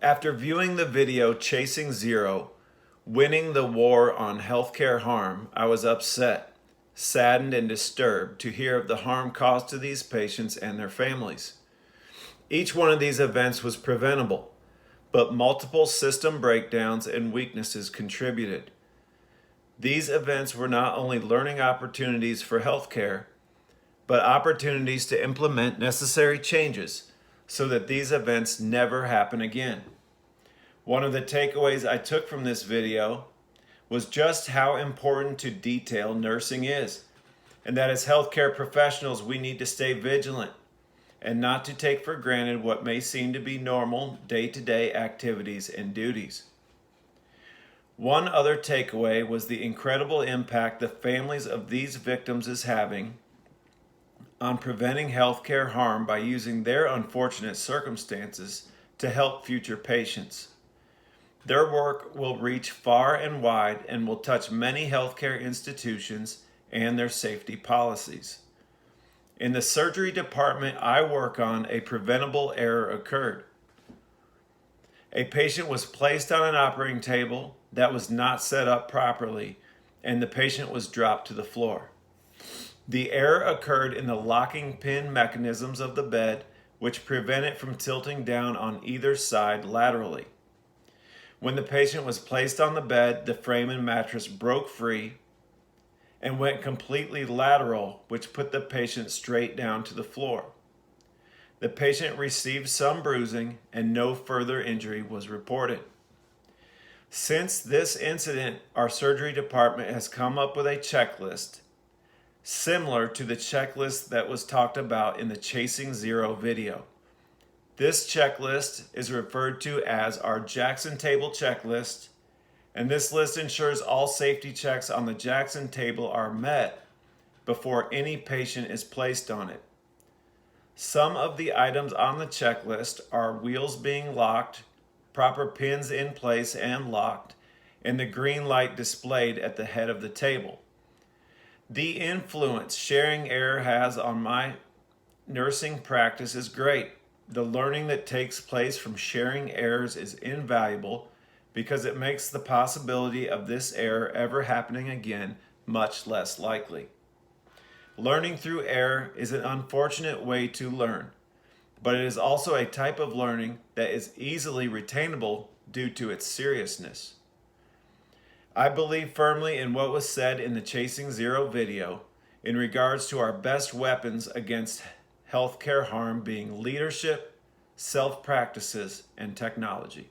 After viewing the video Chasing Zero, Winning the War on Healthcare Harm, I was upset, saddened, and disturbed to hear of the harm caused to these patients and their families. Each one of these events was preventable, but multiple system breakdowns and weaknesses contributed. These events were not only learning opportunities for healthcare, but opportunities to implement necessary changes so that these events never happen again. One of the takeaways I took from this video was just how important to detail nursing is, and that as healthcare professionals we need to stay vigilant and not to take for granted what may seem to be normal day-to-day activities and duties. One other takeaway was the incredible impact the families of these victims is having on preventing healthcare harm by using their unfortunate circumstances to help future patients. Their work will reach far and wide and will touch many healthcare institutions and their safety policies. In the surgery department I work on, a preventable error occurred. A patient was placed on an operating table that was not set up properly, and the patient was dropped to the floor. The error occurred in the locking pin mechanisms of the bed, which prevent it from tilting down on either side laterally. When the patient was placed on the bed, the frame and mattress broke free and went completely lateral, which put the patient straight down to the floor. The patient received some bruising and no further injury was reported. Since this incident, our surgery department has come up with a checklist similar to the checklist that was talked about in the Chasing Zero video. This checklist is referred to as our Jackson Table checklist, and this list ensures all safety checks on the Jackson Table are met before any patient is placed on it. Some of the items on the checklist are wheels being locked, proper pins in place and locked, and the green light displayed at the head of the table. The influence sharing error has on my nursing practice is great. The learning that takes place from sharing errors is invaluable because it makes the possibility of this error ever happening again much less likely. Learning through error is an unfortunate way to learn, but it is also a type of learning that is easily retainable due to its seriousness. I believe firmly in what was said in the Chasing Zero video in regards to our best weapons against healthcare harm being leadership, self-practices, and technology.